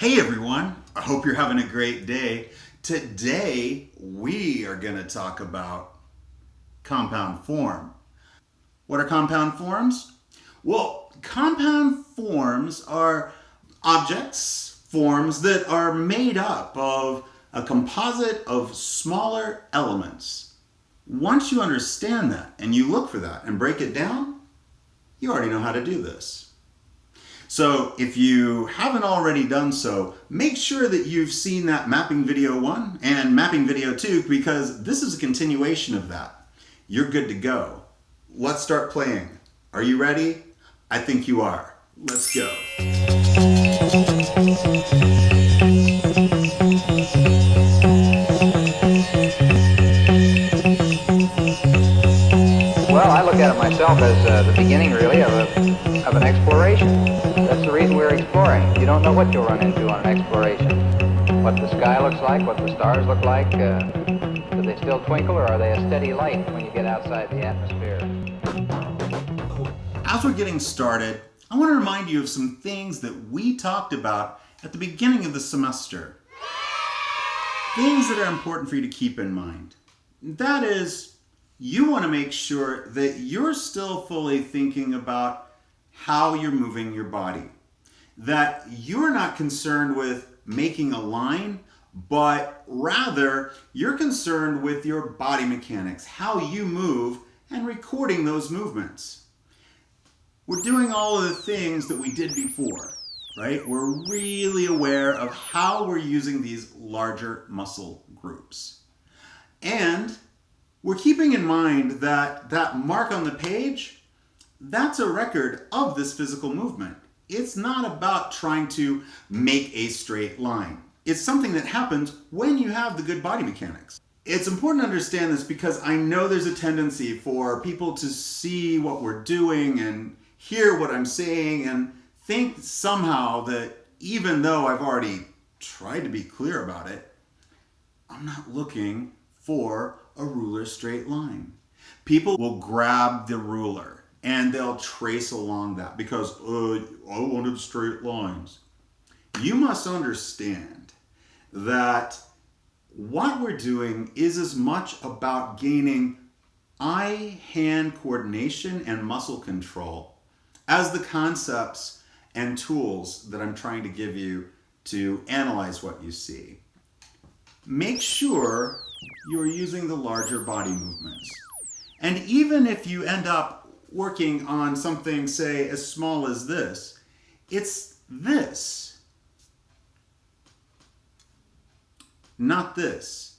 Hey everyone, I hope you're having a great day. Today we are going to talk about compound form. What are compound forms? Well, compound forms are objects, forms that are made up of a composite of smaller elements. Once you understand that and you look for that and break it down, you already know how to do this. So if you haven't already done so, make sure that you've seen that mapping video 1 and mapping video 2 because this is a continuation of that. You're good to go. Let's start playing. Are you ready? I think you are. Let's go. Well, I look at it myself as the beginning, really, of an exploration. That's the reason we're exploring. You don't know what you'll run into on an exploration. What the sky looks like, what the stars look like. Do they still twinkle, or are they a steady light when you get outside the atmosphere? As we're getting started, I want to remind you of some things that we talked about at the beginning of the semester. Things that are important for you to keep in mind. That is, you want to make sure that you're still fully thinking about how you're moving your body. That you're not concerned with making a line, but rather you're concerned with your body mechanics, how you move, and recording those movements. We're doing all of the things that we did before, right? We're really aware of how we're using these larger muscle groups. And we're keeping in mind that that mark on the page, that's a record of this physical movement. It's not about trying to make a straight line. It's something that happens when you have the good body mechanics. It's important to understand this because I know there's a tendency for people to see what we're doing and hear what I'm saying and think somehow that even though I've already tried to be clear about it, I'm not looking for a ruler straight line. People will grab the ruler and they'll trace along that because I wanted straight lines. You must understand that what we're doing is as much about gaining eye-hand coordination and muscle control as the concepts and tools that I'm trying to give you to analyze what you see. Make sure you're using the larger body movements. And even if you end up working on something, say, as small as this, it's this, not this.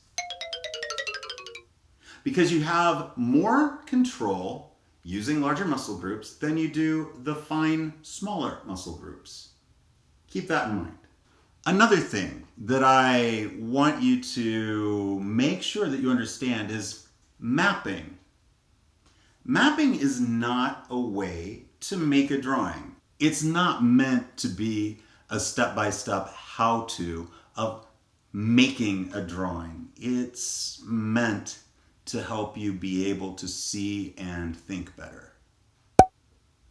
Because you have more control using larger muscle groups than you do the fine, smaller muscle groups. Keep that in mind. Another thing that I want you to make sure that you understand is mapping. Mapping is not a way to make a drawing. It's not meant to be a step-by-step how-to of making a drawing. It's meant to help you be able to see and think better.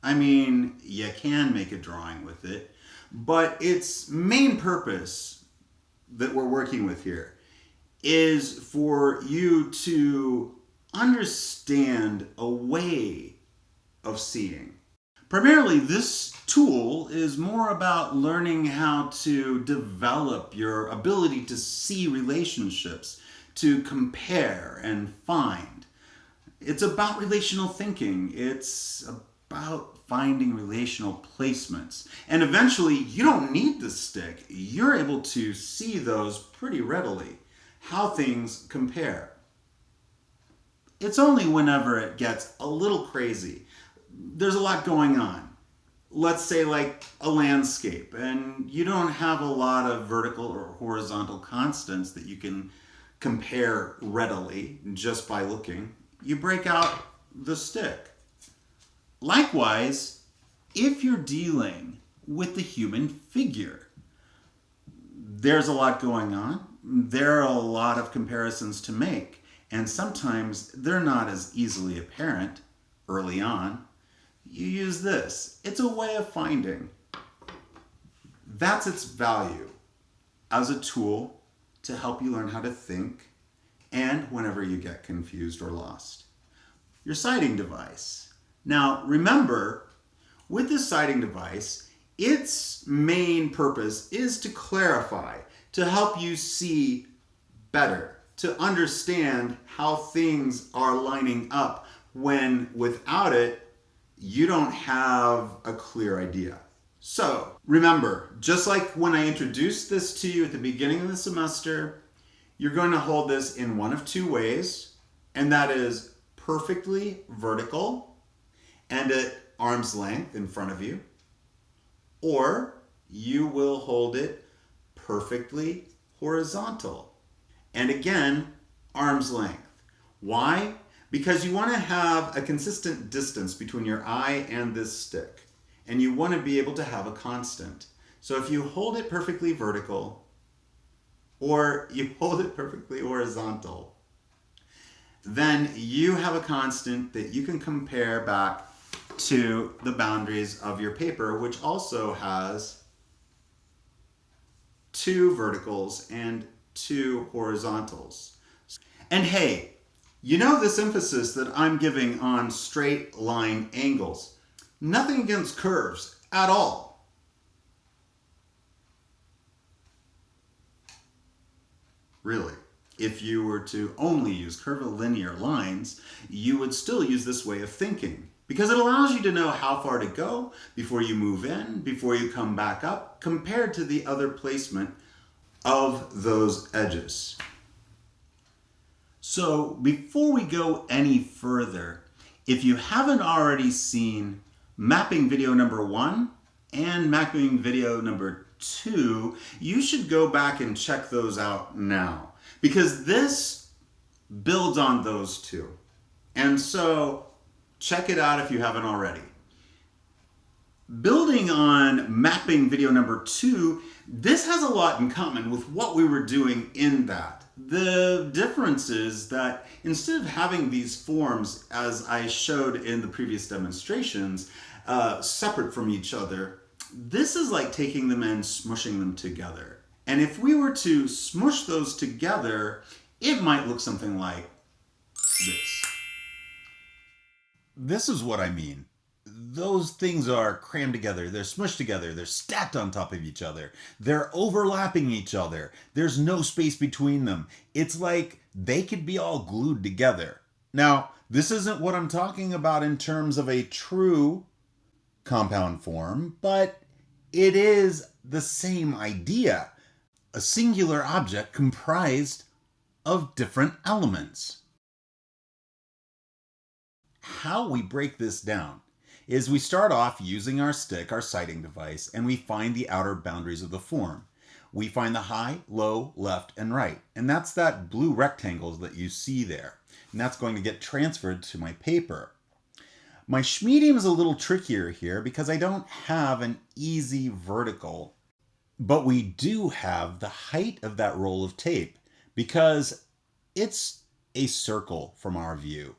I mean, you can make a drawing with it, but its main purpose that we're working with here is for you to understand a way of seeing. Primarily, this tool is more about learning how to develop your ability to see relationships, to compare and find. It's about relational thinking. It's about finding relational placements. And eventually, you don't need the stick. You're able to see those pretty readily, how things compare. It's only whenever it gets a little crazy. There's a lot going on. Let's say like a landscape, and you don't have a lot of vertical or horizontal constants that you can compare readily just by looking. You break out the stick. Likewise, if you're dealing with the human figure, there's a lot going on. There are a lot of comparisons to make. And sometimes they're not as easily apparent early on. You use this. It's a way of finding. That's its value. as a tool to help you learn how to think and whenever you get confused or lost. Your sighting device. Now, remember, with this sighting device, its main purpose is to clarify, to help you see better, to understand how things are lining up when without it, you don't have a clear idea. So remember, just like when I introduced this to you at the beginning of the semester, you're going to hold this in one of two ways, and that is perfectly vertical and at arm's length in front of you, or you will hold it perfectly horizontal and again arm's length. Why? Because you want to have a consistent distance between your eye and this stick, and you want to be able to have a constant. So if you hold it perfectly vertical or you hold it perfectly horizontal, then you have a constant that you can compare back to the boundaries of your paper, which also has two verticals and two horizontals. And hey, you know this emphasis that I'm giving on straight line angles. Nothing against curves at all. Really. If you were to only use curvilinear lines, you would still use this way of thinking because it allows you to know how far to go before you move in, before you come back up, compared to the other placement of those edges. So before we go any further, if you haven't already seen mapping video number 1 and mapping video number 2, you should go back and check those out now, because this builds on those two. And so check it out if you haven't already. Building on mapping video number 2, this has a lot in common with what we were doing in that. The difference is that instead of having these forms, as I showed in the previous demonstrations, separate from each other, this is like taking them and smushing them together. And if we were to smush those together, it might look something like this. This is what I mean. Those things are crammed together, they're smushed together, they're stacked on top of each other, they're overlapping each other, there's no space between them. It's like they could be all glued together. Now, this isn't what I'm talking about in terms of a true compound form, but it is the same idea. A singular object comprised of different elements. How we break this down is we start off using our stick, our sighting device, and we find the outer boundaries of the form. We find the high, low, left, and right. And that's that blue rectangle that you see there. And that's going to get transferred to my paper. My medium is a little trickier here because I don't have an easy vertical, but we do have the height of that roll of tape because it's a circle from our view,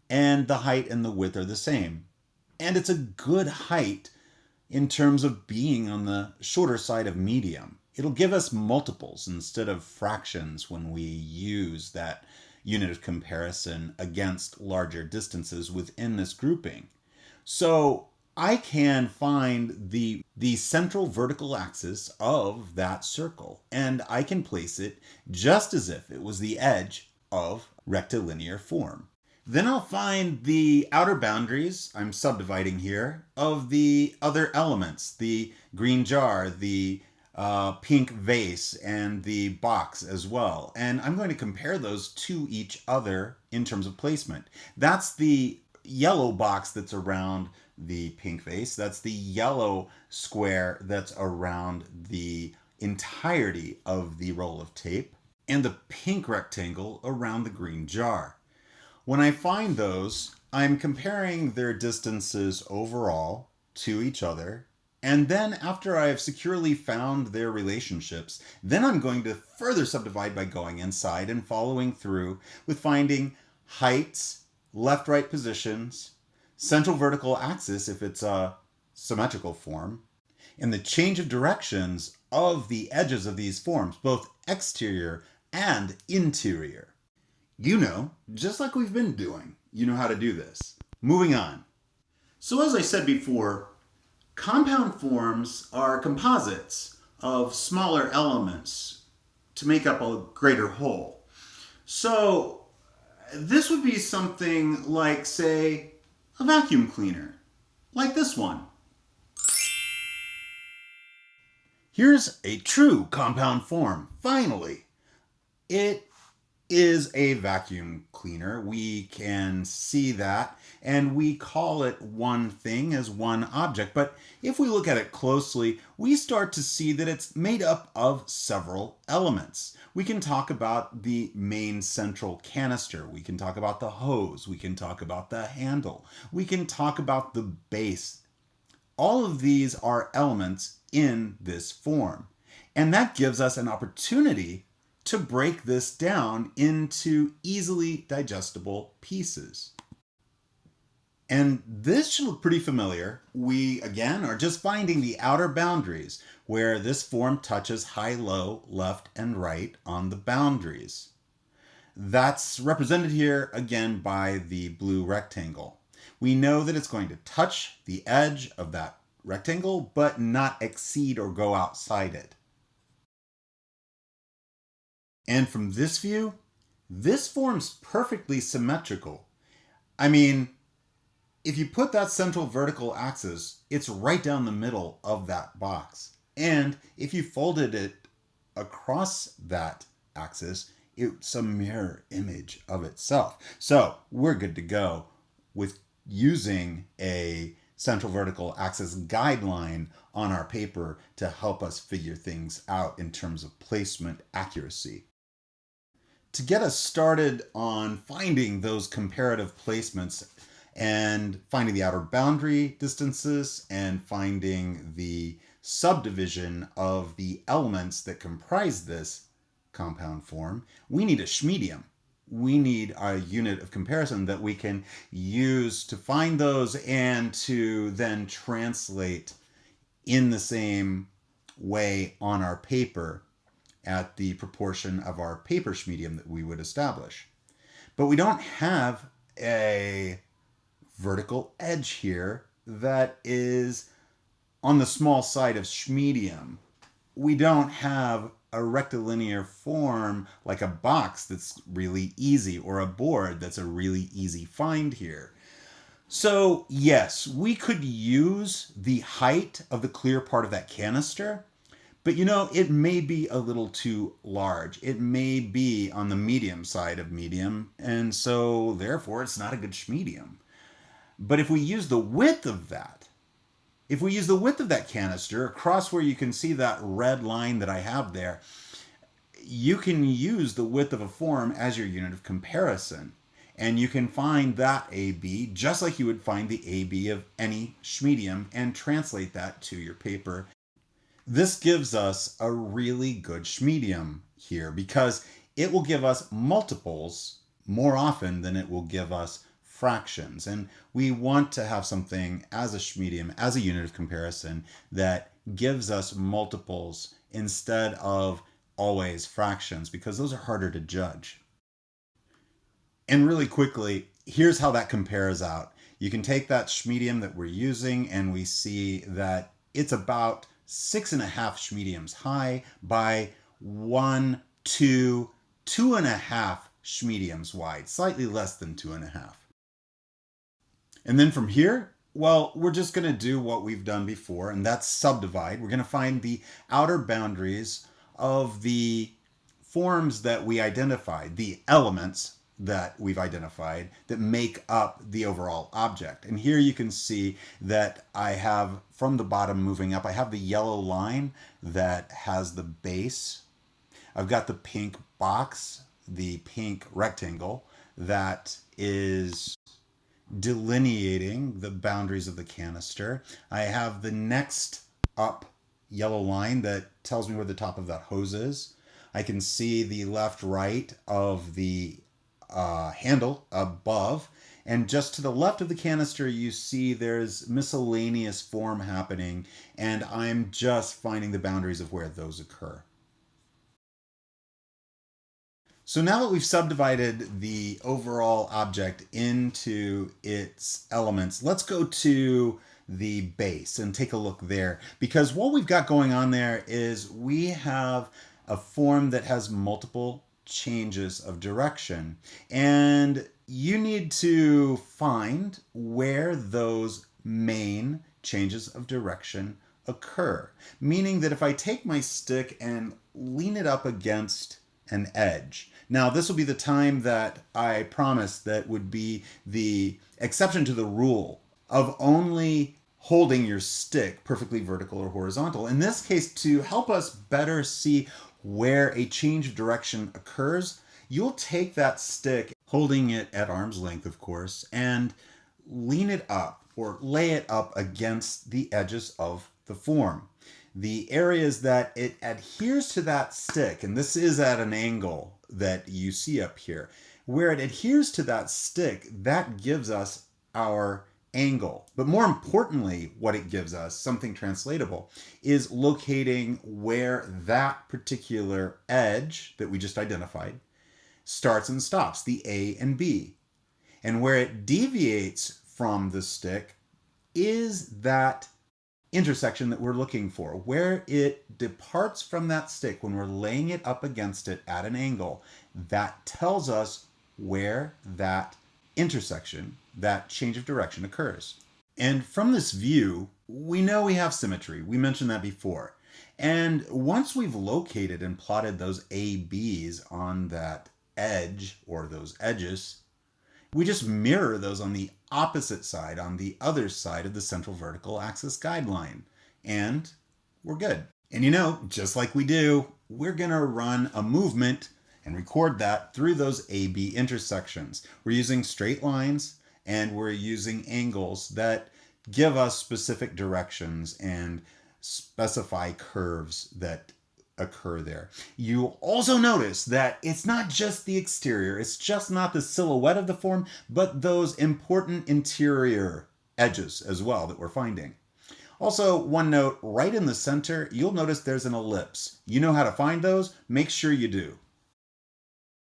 and the height and the width are the same. And it's a good height in terms of being on the shorter side of medium. It'll give us multiples instead of fractions when we use that unit of comparison against larger distances within this grouping. So I can find the central vertical axis of that circle, and I can place it just as if it was the edge of rectilinear form. Then I'll find the outer boundaries, I'm subdividing here, of the other elements, the green jar, the pink vase, and the box as well. And I'm going to compare those to each other in terms of placement. That's the yellow box that's around the pink vase. That's the yellow square that's around the entirety of the roll of tape, and the pink rectangle around the green jar. When I find those, I'm comparing their distances overall to each other, and then after I've securely found their relationships, then I'm going to further subdivide by going inside and following through with finding heights, left-right positions, central vertical axis if it's a symmetrical form, and the change of directions of the edges of these forms, both exterior and interior. You know, just like we've been doing, you know how to do this. Moving on. So as I said before, compound forms are composites of smaller elements to make up a greater whole. So this would be something like, say, a vacuum cleaner, like this one. Here's a true compound form, finally. It is a vacuum cleaner. We can see that, and we call it one thing as one object. But if we look at it closely, we start to see that it's made up of several elements. We can talk about the main central canister. We can talk about the hose. We can talk about the handle. We can talk about the base. All of these are elements in this form. And that gives us an opportunity to break this down into easily digestible pieces. And this should look pretty familiar. We, again, are just finding the outer boundaries where this form touches high, low, left, and right on the boundaries. That's represented here, again, by the blue rectangle. We know that it's going to touch the edge of that rectangle, but not exceed or go outside it. And from this view, this form's perfectly symmetrical. I mean, if you put that central vertical axis, it's right down the middle of that box. And if you folded it across that axis, it's a mirror image of itself. So we're good to go with using a central vertical axis guideline on our paper to help us figure things out in terms of placement accuracy. To get us started on finding those comparative placements and finding the outer boundary distances and finding the subdivision of the elements that comprise this compound form, we need a schmedium. We need a unit of comparison that we can use to find those and to then translate in the same way on our paper at the proportion of our paper schmedium that we would establish. But we don't have a vertical edge here that is on the small side of schmedium. We don't have a rectilinear form like a box that's really easy or a board that's a really easy find here. So yes, we could use the height of the clear part of that canister, but you know, it may be a little too large. It may be on the medium side of medium, and so therefore it's not a good schmedium. But if we use the width of that, canister across where you can see that red line that I have there, you can use the width of a form as your unit of comparison. And you can find that AB just like you would find the AB of any schmedium and translate that to your paper. This gives us a really good schmedium here because it will give us multiples more often than it will give us fractions. And we want to have something as a schmedium, as a unit of comparison, that gives us multiples instead of always fractions, because those are harder to judge. And really quickly, here's how that compares out. You can take that schmedium that we're using and we see that it's about 6.5 schmediums high by 1, 2, 2.5 schmediums wide, slightly less than 2.5. And then from here, well, we're just going to do what we've done before, and that's subdivide. We're going to find the outer boundaries of the forms that we identified, the elements that we've identified that make up the overall object. And here you can see that I have, from the bottom moving up, I have the yellow line that has the base. I've got the pink box, the pink rectangle that is delineating the boundaries of the canister. I have the next up yellow line that tells me where the top of that hose is. I can see the left right of the handle above, And just to the left of the canister, you see there's miscellaneous form happening, and I'm just finding the boundaries of where those occur. So now that we've subdivided the overall object into its elements, let's go to the base and take a look there. Because what we've got going on there is we have a form that has multiple changes of direction. And you need to find where those main changes of direction occur. Meaning that if I take my stick and lean it up against an edge. Now, this will be the time that I promised that would be the exception to the rule of only holding your stick perfectly vertical or horizontal. In this case, to help us better see where a change of direction occurs, you'll take that stick, holding it at arm's length, of course, and lean it up or lay it up against the edges of the form. The areas that it adheres to that stick, and this is at an angle that you see up here, where it adheres to that stick, that gives us our angle. But more importantly, what it gives us, something translatable, is locating where that particular edge that we just identified starts and stops, the A and B. And where it deviates from the stick is that intersection that we're looking for, where it departs from that stick when we're laying it up against it at an angle. That tells us where that intersection, that change of direction occurs. And from this view, we know we have symmetry. We mentioned that before. And once we've located and plotted those ABs on that edge or those edges, we just mirror those on the opposite side, on the other side of the central vertical axis guideline. And we're good. And you know, just like we do, we're going to run a movement and record that through those AB intersections. We're using straight lines and we're using angles that give us specific directions and specify curves that occur there. You'll also notice that it's not just the exterior, it's just not the silhouette of the form, but those important interior edges as well that we're finding. Also, one note, right in the center, you'll notice there's an ellipse. You know how to find those? Make sure you do.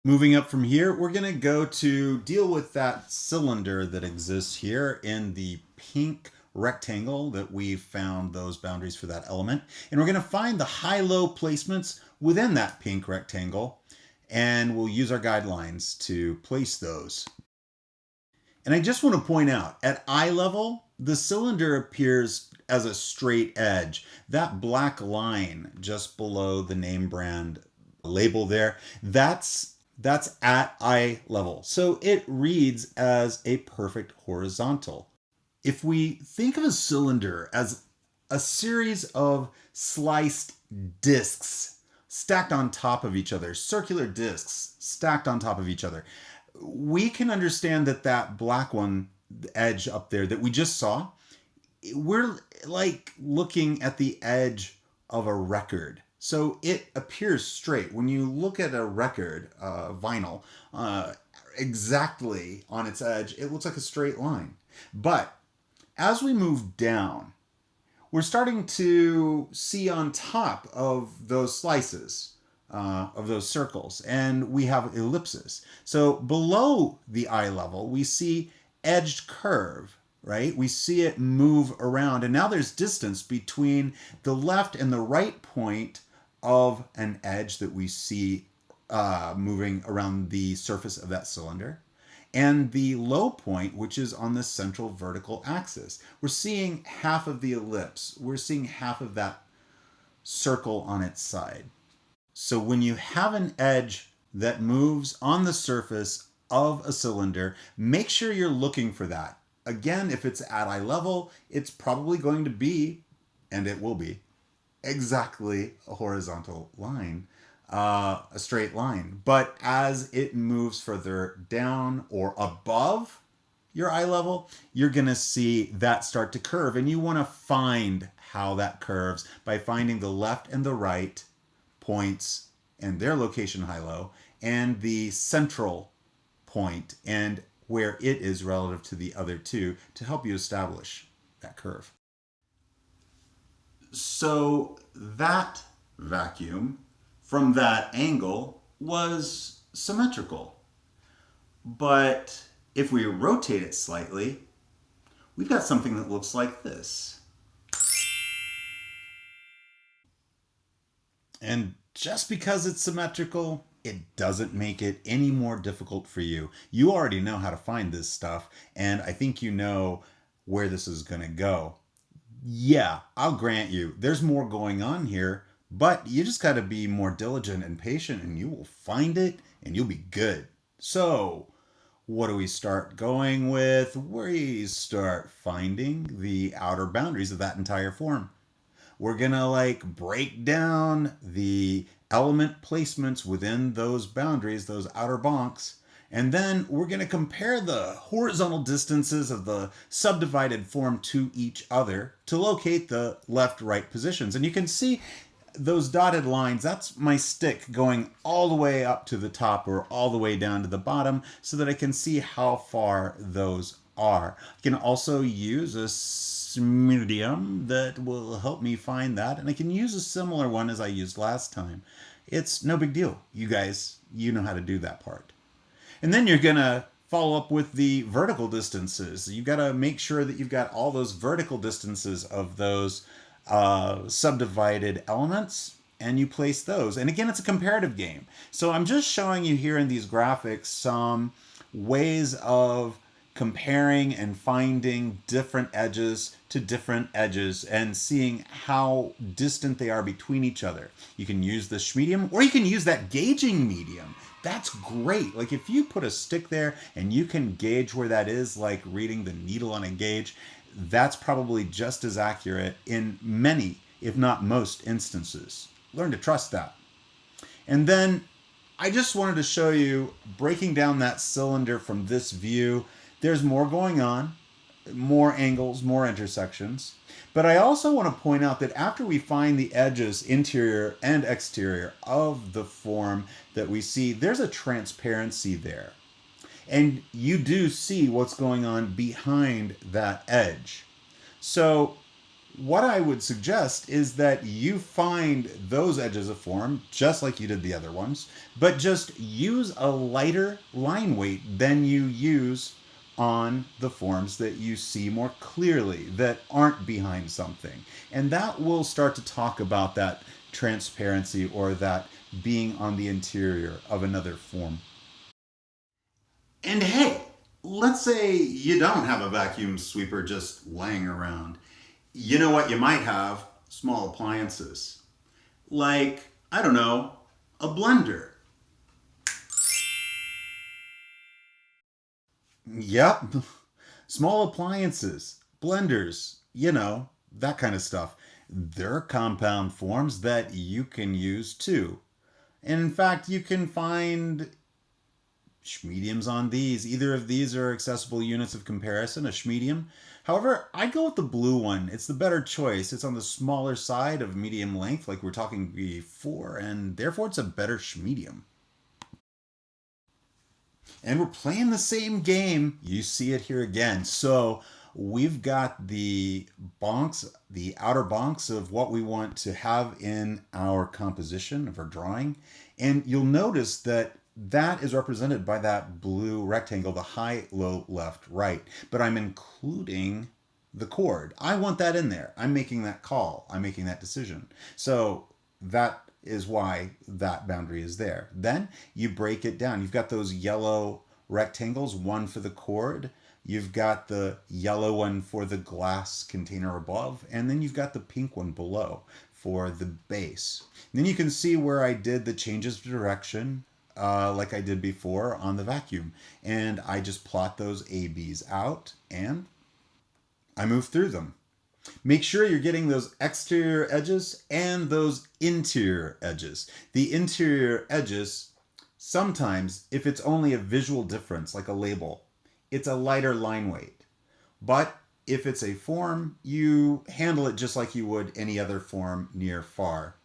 Moving up from here, we're going to go to deal with that cylinder that exists here in the pink rectangle that we've found those boundaries for that element. And we're going to find the high-low placements within that pink rectangle, and we'll use our guidelines to place those. And I just want to point out, at eye level, the cylinder appears as a straight edge. That black line just below the name brand label there, that's at eye level. So it reads as a perfect horizontal. If we think of a cylinder as a series of sliced discs stacked on top of each other, circular discs stacked on top of each other, we can understand that that black one, the edge up there that we just saw, we're like looking at the edge of a record. So it appears straight. When you look at a record, vinyl, exactly on its edge, it looks like a straight line. But as we move down, we're starting to see on top of those slices, of those circles, and we have ellipses. So below the eye level, we see edged curve, right? We see it move around, and now there's distance between the left and the right point of an edge that we see moving around the surface of that cylinder, and the low point, which is on the central vertical axis. We're seeing half of the ellipse. We're seeing half of that circle on its side. So when you have an edge that moves on the surface of a cylinder, make sure you're looking for that. Again, if it's at eye level, it's probably going to be, and it will be, exactly a horizontal line. A straight line. But as it moves further down or above your eye level, you're going to see that start to curve. And you want to find how that curves by finding the left and the right points and their location high-low, and the central point and where it is relative to the other two to help you establish that curve. So that vacuum from that angle was symmetrical. But if we rotate it slightly, we've got something that looks like this. And just because it's symmetrical, it doesn't make it any more difficult for you. You already know how to find this stuff, and I think you know where this is going to go. Yeah, I'll grant you, there's more going on here, but you just got to be more diligent and patient, and you will find it, and you'll be good. So, what do we start going with? We start finding the outer boundaries of that entire form. We're gonna break down the element placements within those boundaries, those outer bonks, and then we're gonna compare the horizontal distances of the subdivided form to each other to locate the left-right positions. And you can see those dotted lines, that's my stick going all the way up to the top or all the way down to the bottom so that I can see how far those are. I can also use a medium that will help me find that, and I can use a similar one as I used last time. It's no big deal. You guys, you know how to do that part. And then you're gonna follow up with the vertical distances. You gotta make sure that you've got all those vertical distances of those subdivided elements, and you place those. And again, it's a comparative game. So I'm just showing you here in these graphics some ways of comparing and finding different edges to different edges and seeing how distant they are between each other. You can use this medium, or you can use that gauging medium. That's great. Like if you put a stick there and you can gauge where that is, like reading the needle on a gauge, that's probably just as accurate in many, if not most instances. Learn to trust that. And then I just wanted to show you breaking down that cylinder from this view. There's more going on, more angles, more intersections. But I also want to point out that after we find the edges, interior and exterior, of the form that we see, there's a transparency there. And you do see what's going on behind that edge. So what I would suggest is that you find those edges of form just like you did the other ones, but just use a lighter line weight than you use on the forms that you see more clearly, that aren't behind something. And that will start to talk about that transparency or that being on the interior of another form. And hey, let's say you don't have a vacuum sweeper just laying around. You know what you might have? Small appliances. Like, I don't know, a blender. Yep. Small appliances, blenders, that kind of stuff. They're compound forms that you can use too. And in fact, you can find mediums on these. Either of these are accessible units of comparison, a medium. However, I go with the blue one. It's the better choice. It's on the smaller side of medium length, like we were talking before, and therefore it's a better medium. And we're playing the same game. You see it here again. So we've got the bonks, the outer bonks of what we want to have in our composition of our drawing. And you'll notice that that is represented by that blue rectangle, the high, low, left, right. But I'm including the chord. I want that in there. I'm making that call. I'm making that decision. So that is why that boundary is there. Then you break it down. You've got those yellow rectangles, one for the chord. You've got the yellow one for the glass container above, and then you've got the pink one below for the base. And then you can see where I did the changes of direction like I did before on the vacuum. And I just plot those ABs out and I move through them. Make sure you're getting those exterior edges and those interior edges. The interior edges, sometimes, if it's only a visual difference, like a label, it's a lighter line weight. But if it's a form, you handle it just like you would any other form near far.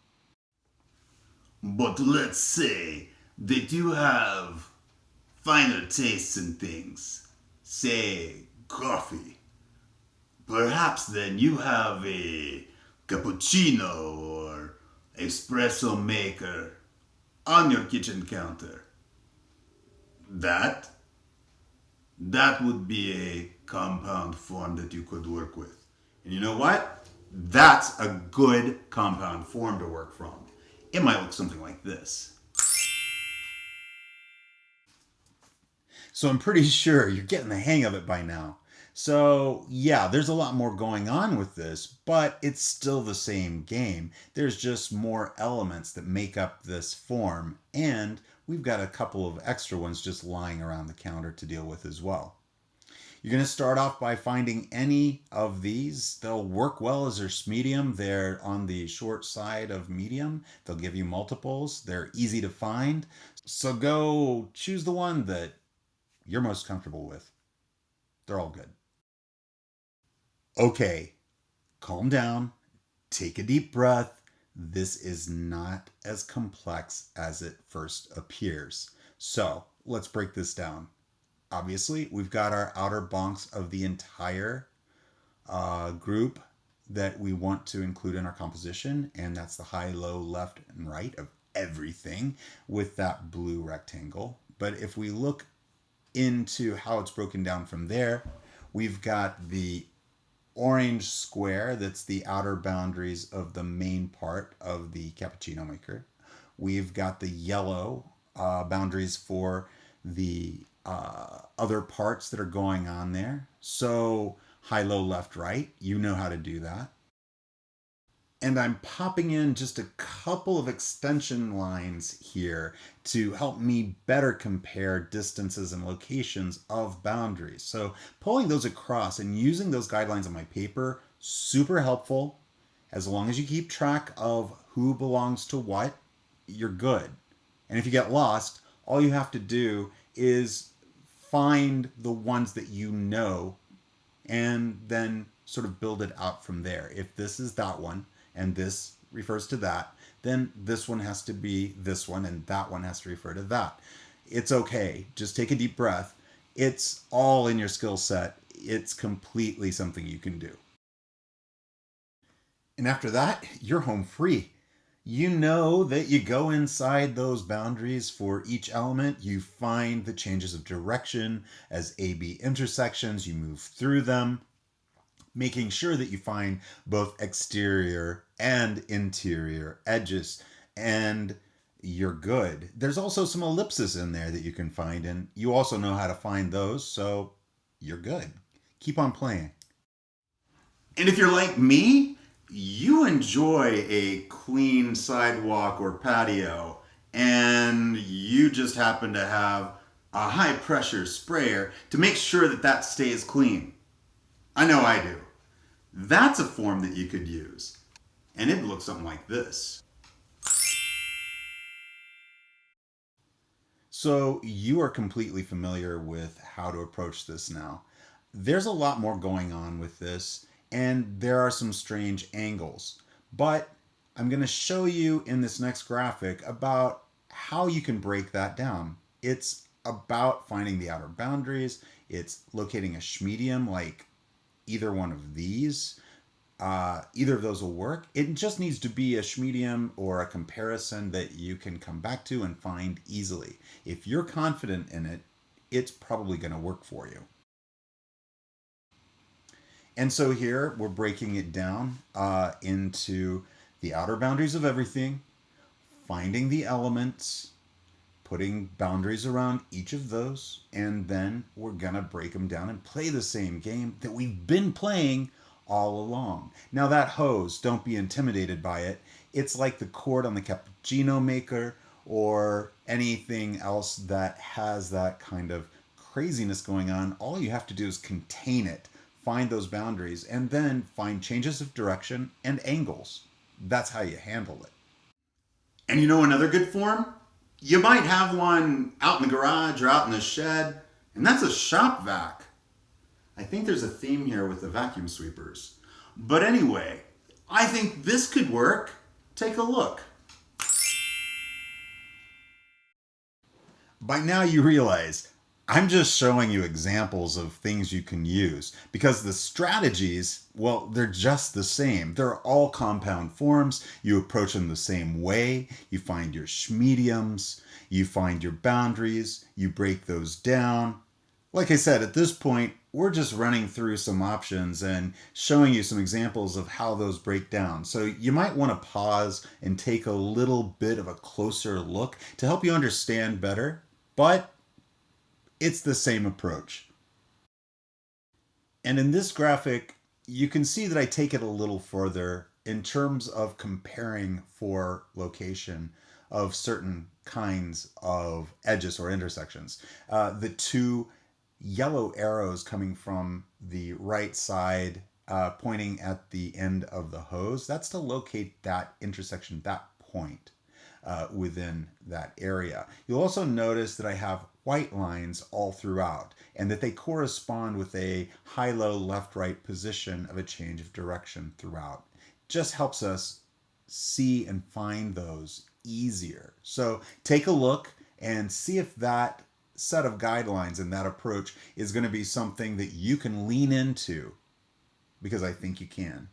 But let's say they do have finer tastes in things. say, coffee. Perhaps then you have a cappuccino or espresso maker on your kitchen counter. That would be a compound form that you could work with. And you know what? That's a good compound form to work from. It might look something like this. So I'm pretty sure you're getting the hang of it by now. So yeah, there's a lot more going on with this, but it's still the same game. There's just more elements that make up this form, and we've got a couple of extra ones just lying around the counter to deal with as well. You're going to start off by finding any of these. They'll work well as their medium. They're on the short side of medium. They'll give you multiples. They're easy to find. So go choose the one that you're most comfortable with. They're all good. Okay, calm down. Take a deep breath. This is not as complex as it first appears. So let's break this down. Obviously, we've got our outer bonks of the entire group that we want to include in our composition, and that's the high, low, left, and right of everything with that blue rectangle. But if we look into how it's broken down from there, we've got the orange square that's the outer boundaries of the main part of the cappuccino maker. We've got the yellow boundaries for the other parts that are going on there. So high, low, left, right, you know how to do that. And I'm popping in just a couple of extension lines here to help me better compare distances and locations of boundaries. So pulling those across and using those guidelines on my paper, super helpful. As long as you keep track of who belongs to what, you're good. And if you get lost, all you have to do is find the ones that you know and then sort of build it out from there. If this is that one and this refers to that, then this one has to be this one and that one has to refer to that. It's okay. Just take a deep breath. It's all in your skill set. It's completely something you can do. And after that, you're home free. You know that you go inside those boundaries for each element. You find the changes of direction as A-B intersections. You move through them, making sure that you find both exterior and interior edges, and you're good. There's also some ellipses in there that you can find, and you also know how to find those, so you're good. Keep on playing. And if you're like me, you enjoy a clean sidewalk or patio, and you just happen to have a high pressure sprayer to make sure that that stays clean. I know I do. That's a form that you could use. And it looks something like this. So you are completely familiar with how to approach this now. There's a lot more going on with this, and there are some strange angles. But I'm going to show you in this next graphic about how you can break that down. It's about finding the outer boundaries. It's locating a schmedium like either one of these. Either of those will work. It just needs to be a schmedium or a comparison that you can come back to and find easily. If you're confident in it, it's probably going to work for you. And so here we're breaking it down into the outer boundaries of everything, finding the elements, putting boundaries around each of those, and then we're going to break them down and play the same game that we've been playing all along. Now that hose, don't be intimidated by it. It's like the cord on the cappuccino maker or anything else that has that kind of craziness going on. All you have to do is contain it, find those boundaries, and then find changes of direction and angles. That's how you handle it. And you know another good form? You might have one out in the garage or out in the shed, and that's a shop vac. I think there's a theme here with the vacuum sweepers. But anyway, I think this could work. Take a look. By now you realize I'm just showing you examples of things you can use because the strategies, well, they're just the same. They're all compound forms. You approach them the same way. You find your schmediums, you find your boundaries, you break those down. Like I said, at this point, we're just running through some options and showing you some examples of how those break down. So you might want to pause and take a little bit of a closer look to help you understand better. But it's the same approach. And in this graphic, you can see that I take it a little further in terms of comparing for location of certain kinds of edges or intersections. The two yellow arrows coming from the right side pointing at the end of the hose, that's to locate that intersection, that point within that area. You'll also notice that I have white lines all throughout and that they correspond with a high-low left-right position of a change of direction throughout. Just helps us see and find those easier. So take a look and see if that set of guidelines and that approach is going to be something that you can lean into, because I think you can.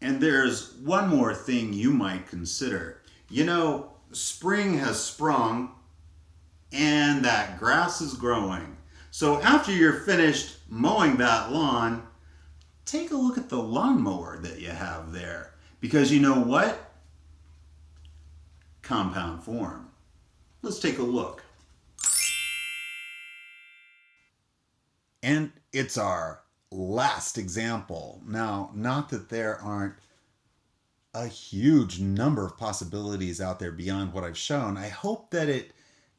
And there's one more thing you might consider. You know, spring has sprung and that grass is growing. So after you're finished mowing that lawn, take a look at the lawnmower that you have there. Because you know what? Compound form. Let's take a look. And it's our last example. Now, not that there aren't a huge number of possibilities out there beyond what I've shown. I hope that it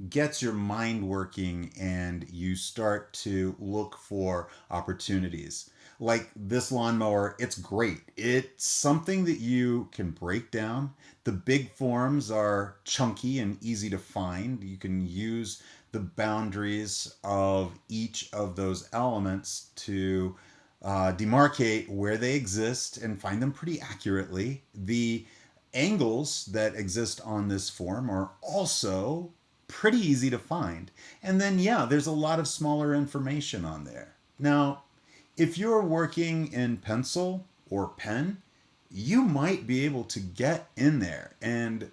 gets your mind working and you start to look for opportunities. Like this lawnmower, it's great. It's something that you can break down. The big forms are chunky and easy to find. You can use the boundaries of each of those elements to demarcate where they exist and find them pretty accurately. The angles that exist on this form are also pretty easy to find. And then, yeah, there's a lot of smaller information on there. Now, if you're working in pencil or pen, you might be able to get in there and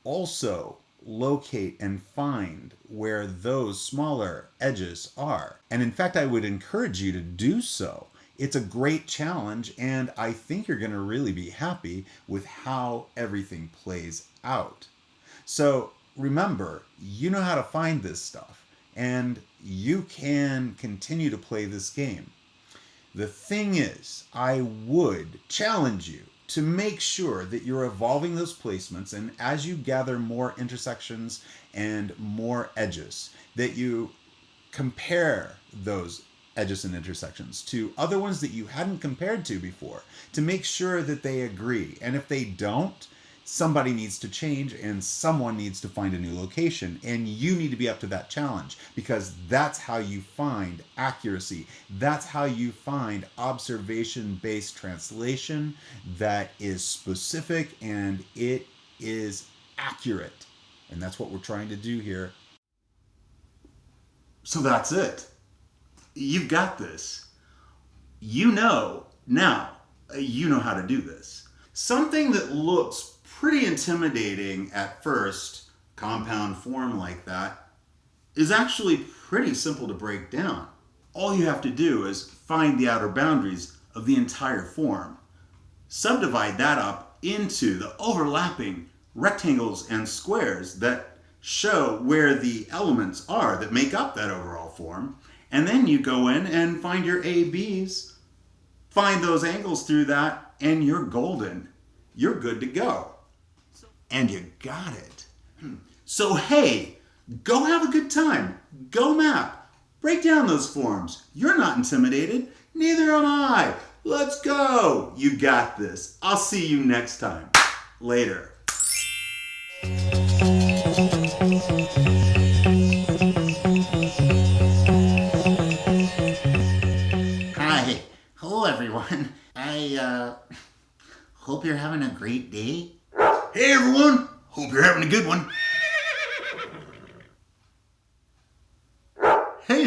also locate and find where those smaller edges are. And in fact, I would encourage you to do so. It's a great challenge, and I think you're going to really be happy with how everything plays out. So remember, you know how to find this stuff, and you can continue to play this game. The thing is, I would challenge you to make sure that you're evolving those placements, and as you gather more intersections and more edges, that you compare those edges and intersections to other ones that you hadn't compared to before to make sure that they agree. And if they don't, somebody needs to change and someone needs to find a new location, and you need to be up to that challenge, because that's how you find accuracy. That's how you find observation-based translation that is specific and it is accurate. And that's what we're trying to do here. So that's it. You've got this. You know now. You know how to do this. Something that looks pretty intimidating at first, compound form like that, is actually pretty simple to break down. All you have to do is find the outer boundaries of the entire form. Subdivide that up into the overlapping rectangles and squares that show where the elements are that make up that overall form. And then you go in and find your ABs, find those angles through that, and you're golden. You're good to go. And you got it. So hey, go have a good time. Go map. Break down those forms. You're not intimidated. Neither am I. Let's go. You got this. I'll see you next time. Later. Hi. Hello, everyone. I hope you're having a great day. Hey everyone, hope you're having a good one. Hey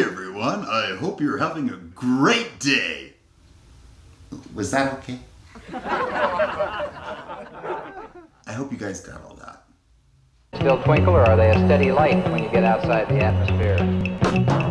everyone. I hope you're having a great day. Was that okay? I hope you guys got all that. Still twinkle, or are they a steady light when you get outside the atmosphere?